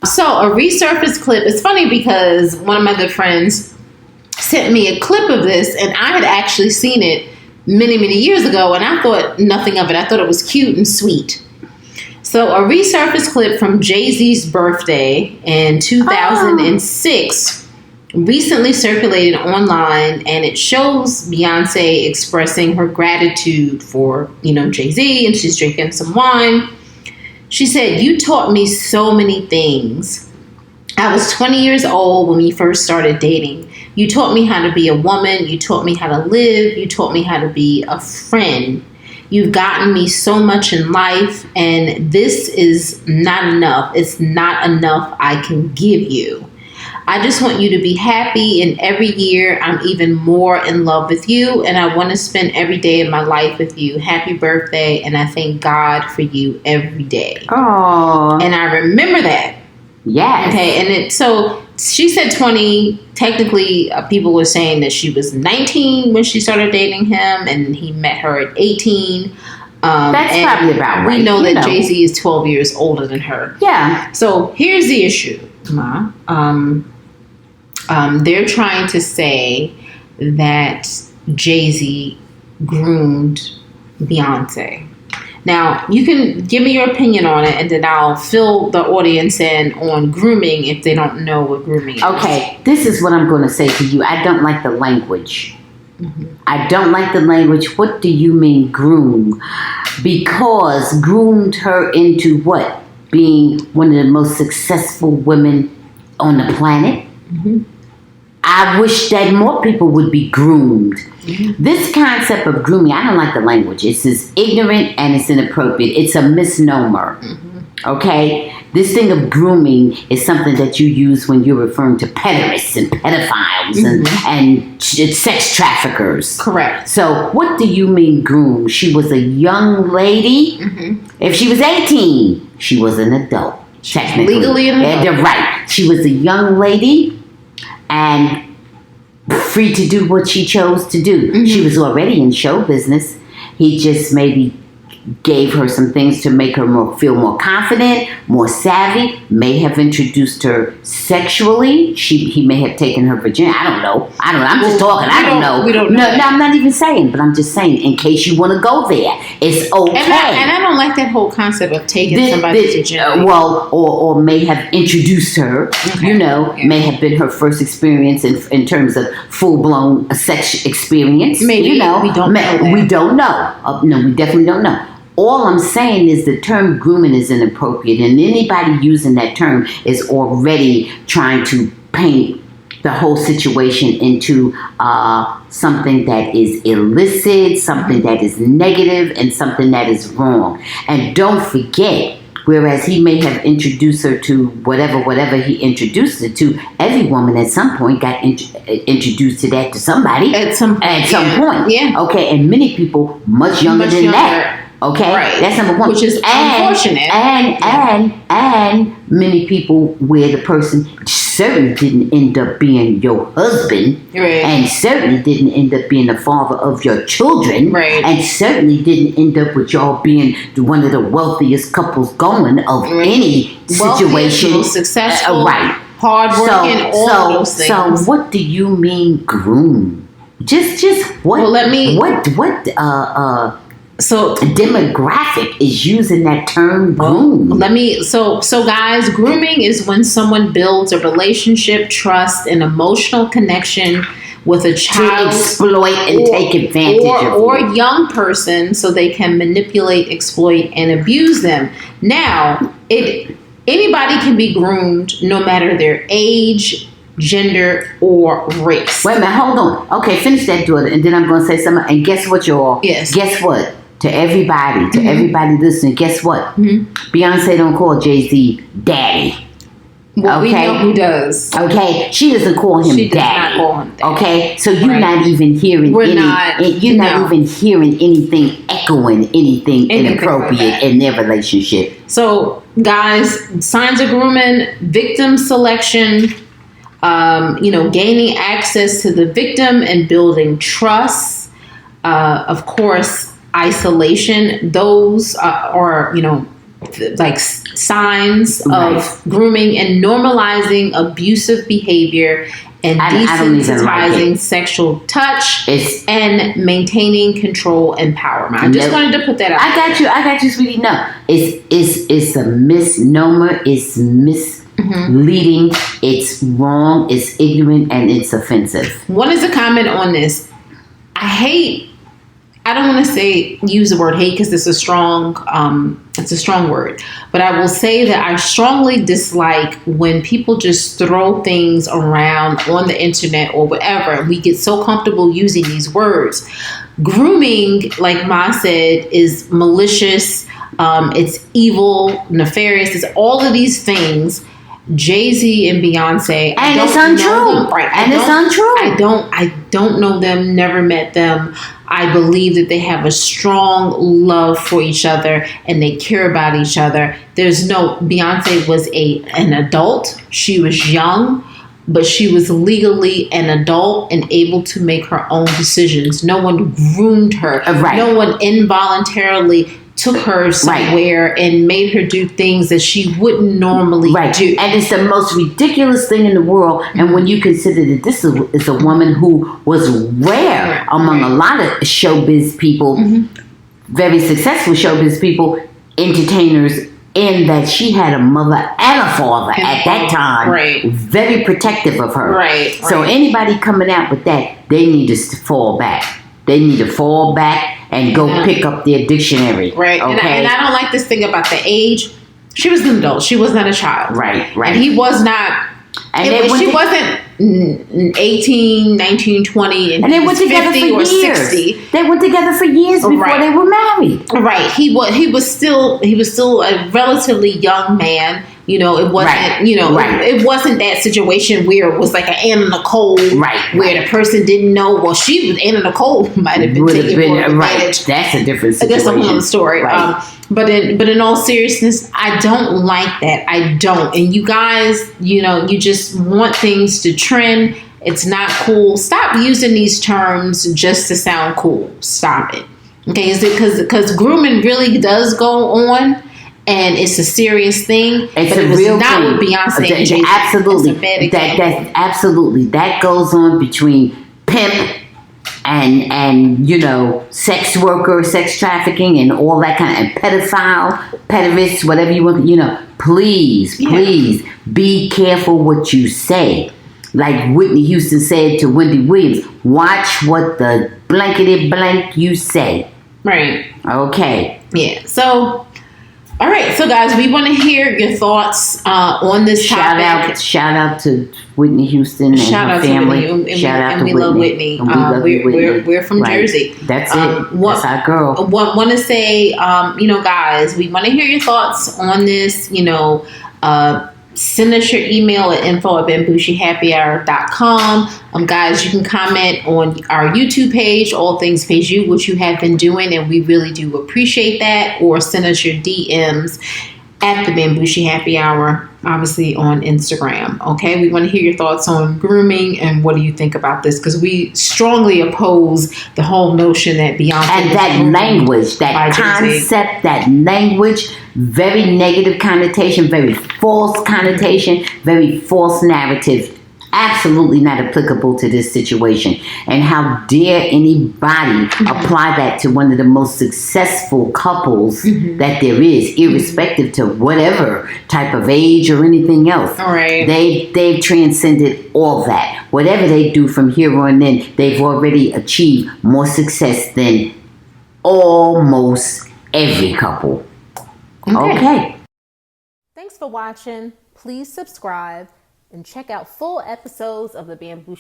So a resurfaced clip. It's funny because one of my good friends sent me a clip of this, and I had actually seen it many, many years ago, and I thought nothing of it. I thought it was cute and sweet. So a resurfaced clip from Jay-Z's birthday in 2006 recently circulated online, and it shows Beyonce expressing her gratitude for, Jay-Z, and she's drinking some wine. She said, "You taught me so many things. I was 20 years old when we first started dating. You taught me how to be a woman. You taught me how to live. You taught me how to be a friend. You've gotten me so much in life, and this is not enough. It's not enough I can give you. I just want you to be happy, and every year I'm even more in love with you, and I want to spend every day of my life with you. Happy birthday, and I thank God for you every day." Oh. And I remember that. Yes. Okay, and so she said 20. Technically, people were saying that she was 19 when she started dating him, and he met her at 18. That's probably about right. We know that Jay-Z is 12 years older than her. Yeah. So here's the issue, Ma. They're trying to say that Jay-Z groomed Beyonce. Now, you can give me your opinion on it, and then I'll fill the audience in on grooming if they don't know what grooming is. Okay, this is what I'm going to say to you. I don't like the language. Mm-hmm. I don't like the language. What do you mean groom? Because groomed her into what? Being one of the most successful women on the planet? Mm-hmm. I wish that more people would be groomed. Mm-hmm. This concept of grooming, I don't like the language. It's just ignorant and it's inappropriate. It's a misnomer. Mm-hmm. Okay? This thing of grooming is something that you use when you're referring to pederasts and pedophiles and sex traffickers. Correct. So what do you mean groom? She was a young lady. Mm-hmm. If she was 18, she was an adult. Technically. Legally an adult. They're right. She was a young lady and free to do what she chose to do. Mm-hmm. She was already in show business. He just maybe gave her some things to make her feel more confident, more savvy, may have introduced her sexually. He may have taken her virginity. I don't know. I'm just talking. I don't know. We don't know. No, I'm not even saying, but I'm just saying in case you want to go there. It's okay. And I don't like that whole concept of taking somebody's virginity. Or may have introduced her, may have been her first experience in terms of full-blown sex experience. Maybe. We don't know that. We don't know. No, we definitely don't know. All I'm saying is the term grooming is inappropriate, and anybody using that term is already trying to paint the whole situation into something that is illicit, something that is negative, and something that is wrong. And don't forget, whereas he may have introduced her to whatever he introduced her to, every woman at some point got introduced to that to somebody. At some point. Yeah. Okay, and many people much younger than that. Okay, right. That's number one. Which is unfortunate. And many where the person certainly didn't end up being your husband, right, and certainly didn't end up being the father of your children, right, and certainly didn't end up with y'all being one of the wealthiest couples going of any situation. Most successful, right, hardworking, all those things. So, what do you mean groom? Just what? Well, let me. So demographic is using that term groom. So guys, grooming is when someone builds a relationship, trust, and emotional connection with a child, to exploit and take advantage of, or a young person, so they can manipulate, exploit, and abuse them. Now, anybody can be groomed, no matter their age, gender, or race. Wait a minute, hold on. Okay, finish that, daughter, and then I'm going to say something. And guess what, y'all? Yes. Guess what? To everybody listening, guess what? Mm-hmm. Beyonce don't call Jay-Z daddy. Well, we know who does. Okay, she doesn't call him daddy. She does not call him daddy. Okay, so you're not even hearing not even hearing anything echoing anything inappropriate in their relationship. So, guys, signs of grooming: victim selection. Gaining access to the victim and building trust. Of course, isolation. Those are signs of grooming and normalizing abusive behavior and desensitizing sexual touch and maintaining control and empowerment. I just wanted to put that out. I got you, sweetie. No, it's a misnomer. It's misleading. It's wrong. It's ignorant, and it's offensive. One is a comment on this. I don't want to use the word hate because it's a strong word, but I will say that I strongly dislike when people just throw things around on the internet or whatever, and we get so comfortable using these words. Grooming, like Ma said, is malicious. It's evil, nefarious. It's all of these things. Jay-Z and Beyonce, and it's untrue. It's untrue. I don't know them. Never met them. I believe that they have a strong love for each other and they care about each other. Beyonce was an adult. She was young, but she was legally an adult and able to make her own decisions. No one groomed her. No one involuntarily took her somewhere and made her do things that she wouldn't normally do. And it's the most ridiculous thing in the world. And when you consider that this is a woman who was rare among a lot of showbiz people, very successful showbiz people, entertainers, in that she had a mother and a father at that time, very protective of her. So anybody coming out with that, they need to fall back. They need to fall back and go pick up their dictionary. Okay? And I don't like this thing about the age. She was an adult. She was not a child. And he was not. She wasn't 18, 19, 20, and they went together for years. 60. They went together for years before they were married. He was still a relatively young man. You know, it wasn't. It wasn't that situation where it was like an Anna Nicole, where the person didn't know. Well, Anna Nicole might have been taking advantage. That's a different situation. That's a whole other story. But in all seriousness, I don't like that. I don't. And you guys, you just want things to trend. It's not cool. Stop using these terms just to sound cool. Stop it. Okay, is it because grooming really does go on? And it's a serious thing. It's a real not thing. With Beyonce and Jay-Z. Absolutely. That's absolutely. That goes on between pimp and sex worker, sex trafficking, and all that kind of pedophile, pedovist, whatever you want. Please be careful what you say. Like Whitney Houston said to Wendy Williams, watch what the blankety blank you say. Okay. Yeah. So. All right, so guys, we want to hear your thoughts on this topic. Shout out to Whitney Houston and her family. Shout out to Whitney. We love Whitney. We're from Jersey. That's it. That's our girl. Want to say, guys, we want to hear your thoughts on this. Send us your email at info@bamgboshehappyhour.com. Guys, you can comment on our YouTube page, All Things Page You, which you have been doing, and we really do appreciate that. Or send us your DMs at the Bamgboshe Happy Hour, obviously on Instagram. Okay, we want to hear your thoughts on grooming and what do you think about this? Because we strongly oppose the whole notion that Beyonce and that language, that concept, that language, very negative connotation, very false connotation, very false narrative. Absolutely not applicable to this situation. And how dare anybody apply that to one of the most successful couples that there is, irrespective to whatever type of age or anything else. They've transcended all that. Whatever they do from here on in, they've already achieved more success than almost every couple. Okay. Thanks for watching. Please subscribe and check out full episodes of the Bamgboshe